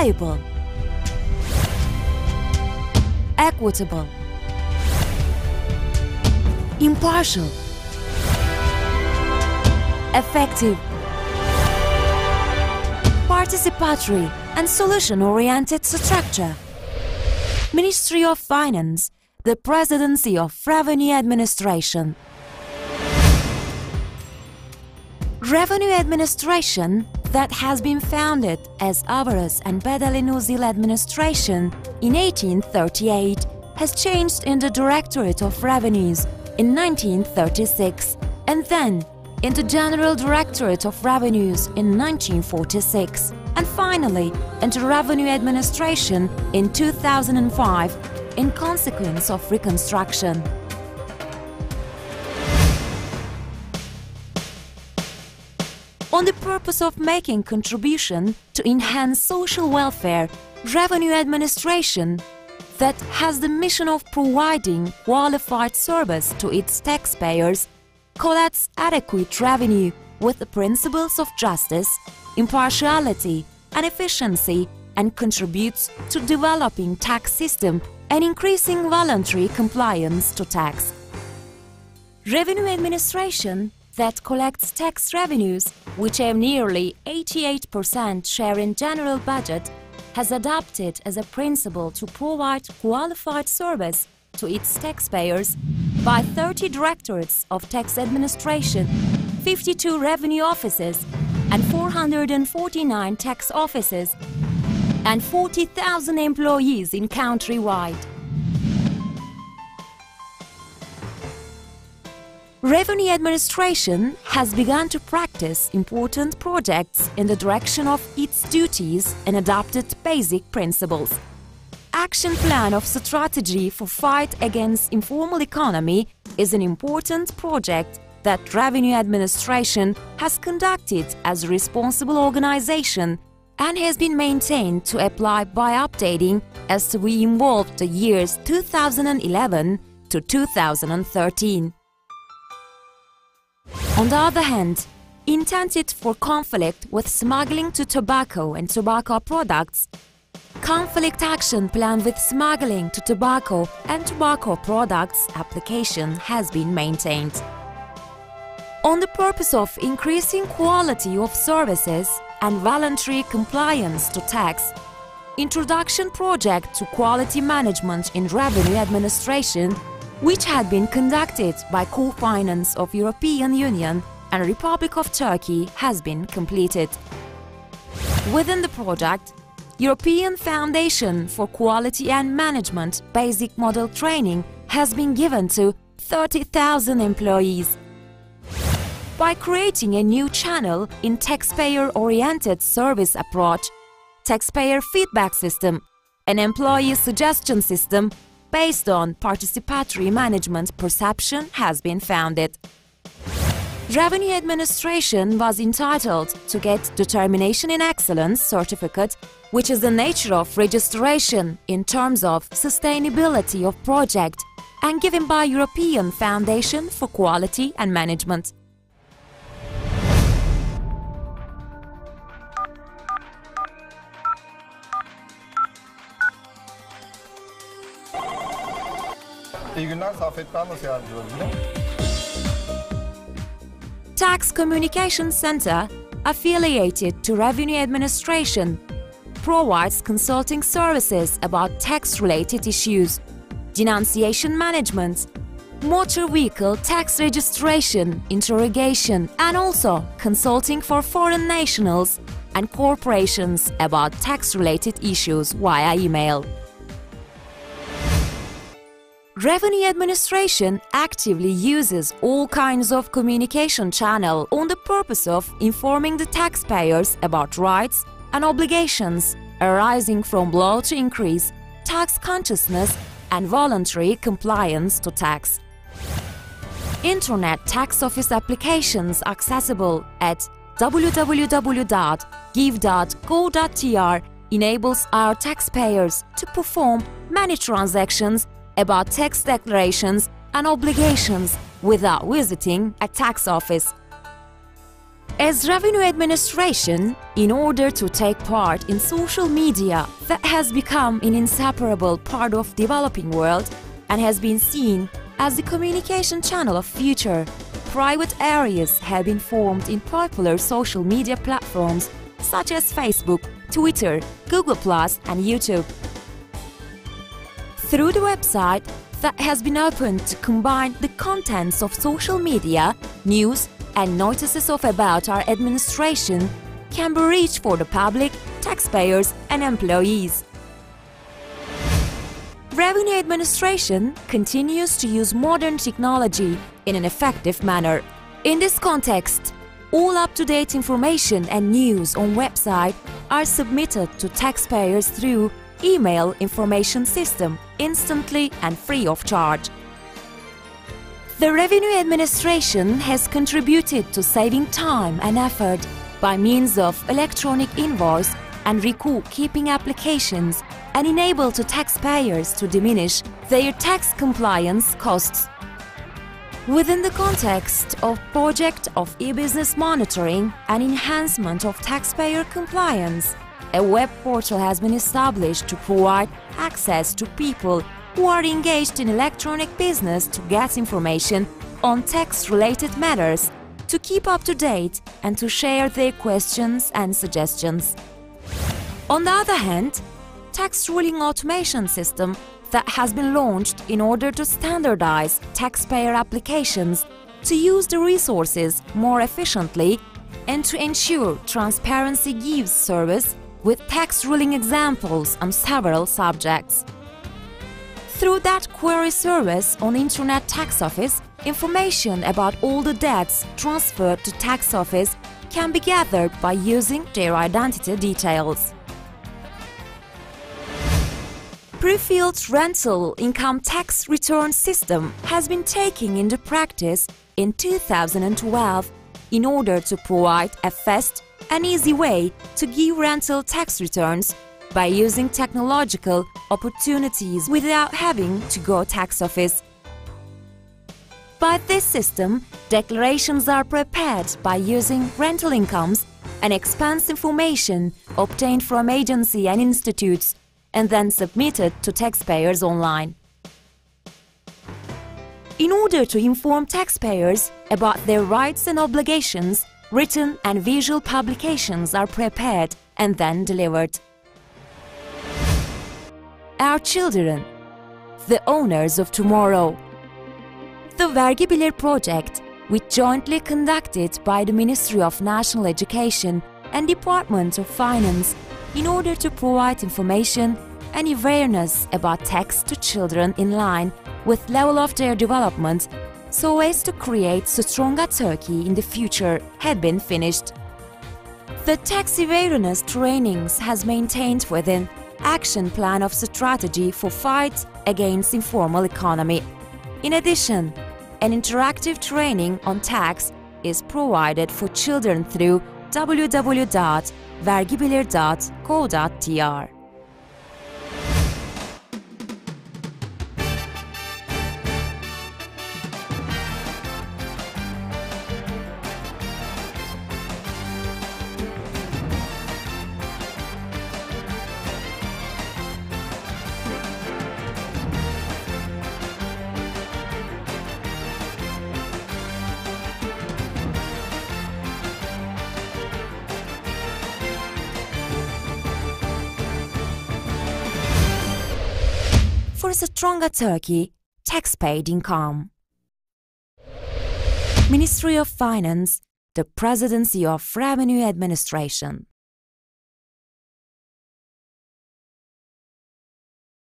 reliable, equitable, impartial, effective, participatory and solution-oriented structure. Ministry of Finance, the Presidency of Revenue Administration. Revenue Administration, that has been founded as İdaresi and Bedeli Nuzul Administration in 1838, has changed in the Directorate of Revenues in 1936 and then in the General Directorate of Revenues in 1946 and finally into Revenue Administration in 2005 in consequence of reconstruction. On the purpose of making contribution to enhance social welfare, Revenue Administration, that has the mission of providing qualified service to its taxpayers, collects adequate revenue with the principles of justice, impartiality and efficiency and contributes to developing tax system and increasing voluntary compliance to tax. Revenue Administration that collects tax revenues, which have nearly 88% share in general budget, has adopted as a principle to provide qualified service to its taxpayers by 30 directorates of tax administration, 52 revenue offices, and 449 tax offices, and 40,000 employees in countrywide. Revenue Administration has begun to practice important projects in the direction of its duties and adopted basic principles. Action Plan of Strategy for Fight Against Informal Economy is an important project that Revenue Administration has conducted as a responsible organization and has been maintained to apply by updating as we involved the years 2011 to 2013. On the other hand, intended for conflict with smuggling to tobacco and tobacco products, Conflict Action Plan with Smuggling to Tobacco and Tobacco Products application has been maintained. On the purpose of increasing quality of services and voluntary compliance to tax, Introduction Project to Quality Management in Revenue Administration, which had been conducted by co-finance of European Union and Republic of Turkey, has been completed. Within the project, European Foundation for Quality and Management Basic Model Training has been given to 30,000 employees. By creating a new channel in taxpayer-oriented service approach, taxpayer feedback system, an employee suggestion system based on participatory management perception has been founded. Revenue Administration was entitled to get Determination in Excellence certificate, which is the nature of registration in terms of sustainability of project and given by European Foundation for Quality and Management. İyi günler, Safet ben nasıl yardımcı olabilirim? Tax Communication Center, affiliated to Revenue Administration, provides consulting services about tax-related issues, denunciation management, motor vehicle tax registration, interrogation, and also consulting for foreign nationals and corporations about tax-related issues via email. Revenue Administration actively uses all kinds of communication channel on the purpose of informing the taxpayers about rights and obligations arising from law to increase tax consciousness and voluntary compliance to tax. Internet tax office applications accessible at www.give.go.tr enables our taxpayers to perform many transactions about tax declarations and obligations without visiting a tax office. As revenue administration, in order to take part in social media that has become an inseparable part of developing world and has been seen as the communication channel of future, private areas have been formed in popular social media platforms such as Facebook, Twitter, Google+, and YouTube. Through the website that has been opened to combine the contents of social media, news, and notices of about our administration can be reached for the public, taxpayers, and employees. Revenue administration continues to use modern technology in an effective manner. In this context, all up-to-date information and news on website are submitted to taxpayers through email information system instantly and free of charge. The Revenue Administration has contributed to saving time and effort by means of electronic invoice and record-keeping applications and enable to taxpayers to diminish their tax compliance costs. Within the context of project of e-business monitoring and enhancement of taxpayer compliance, a web portal has been established to provide access to people who are engaged in electronic business to get information on tax-related matters, to keep up to date and to share their questions and suggestions. On the other hand, tax ruling automation system that has been launched in order to standardize taxpayer applications to use the resources more efficiently and to ensure transparency gives service with tax ruling examples on several subjects. Through that query service on Internet Tax Office, information about all the debts transferred to Tax Office can be gathered by using their identity details. Pre-filled rental income tax return system has been taken into practice in 2012 in order to provide a fast and easy way to give rental tax returns by using technological opportunities without having to go tax office. By this system, declarations are prepared by using rental incomes and expense information obtained from agency and institutes and then submitted to taxpayers online. In order to inform taxpayers about their rights and obligations, written and visual publications are prepared and then delivered. Our children, the owners of tomorrow. The Vergi Bilir project, which jointly conducted by the Ministry of National Education and Department of Finance in order to provide information and awareness about tax to children in line with level of their development so as to create a stronger Turkey in the future had been finished. The tax awareness trainings has maintained within action plan of strategy for fight against informal economy. In addition, an interactive training on tax is provided for children through www.vergibilir.co.tr. For a stronger Turkey, tax-paid income. Ministry of Finance, the Presidency of Revenue Administration.